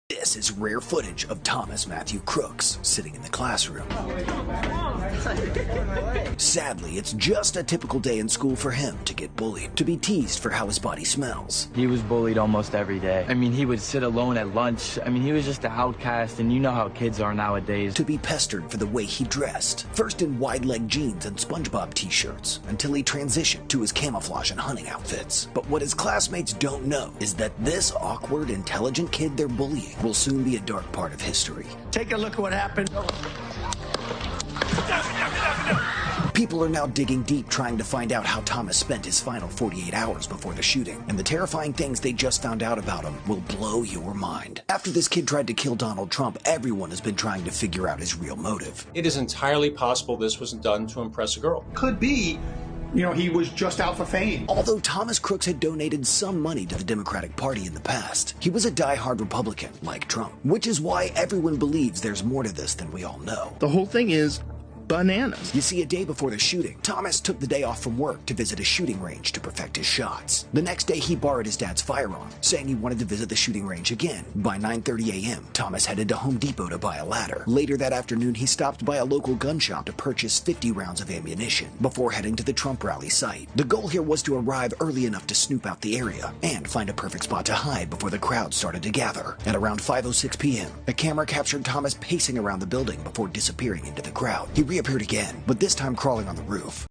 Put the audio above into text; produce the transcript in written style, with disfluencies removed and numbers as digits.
This is rare footage of Thomas Matthew Crooks sitting in the classroom. Sadly, it's just a typical day in school for him to get bullied, to be teased for how his body smells. He was bullied almost every day. I mean, he would sit alone at lunch. I mean, he was just an outcast, and you know how kids are nowadays. To be pestered for the way he dressed, first in wide-leg jeans and SpongeBob t-shirts, until he transitioned to his camouflage and hunting outfits. But what his classmates don't know is that this awkward, intelligent kid they're bullying will soon be a dark part of history. Take a look at what happened. People are now digging deep trying to find out how Thomas spent his final 48 hours before the shooting, and the terrifying things they just found out about him will blow your mind. After this kid tried to kill Donald Trump, everyone has been trying to figure out his real motive. It is entirely possible this was done to impress a girl. Could be, he was just out for fame. Although Thomas Crooks had donated some money to the Democratic Party in the past, he was a die-hard Republican, like Trump, which is why everyone believes there's more to this than we all know. The whole thing is bananas. You see, a day before the shooting, Thomas took the day off from work to visit a shooting range to perfect his shots. The next day, he borrowed his dad's firearm, saying he wanted to visit the shooting range again. By 9:30 a.m., Thomas headed to Home Depot to buy a ladder. Later that afternoon, he stopped by a local gun shop to purchase 50 rounds of ammunition before heading to the Trump rally site. The goal here was to arrive early enough to snoop out the area and find a perfect spot to hide before the crowd started to gather. At around 5:06 p.m., a camera captured Thomas pacing around the building before disappearing into the crowd. He reappeared again, but this time crawling on the roof.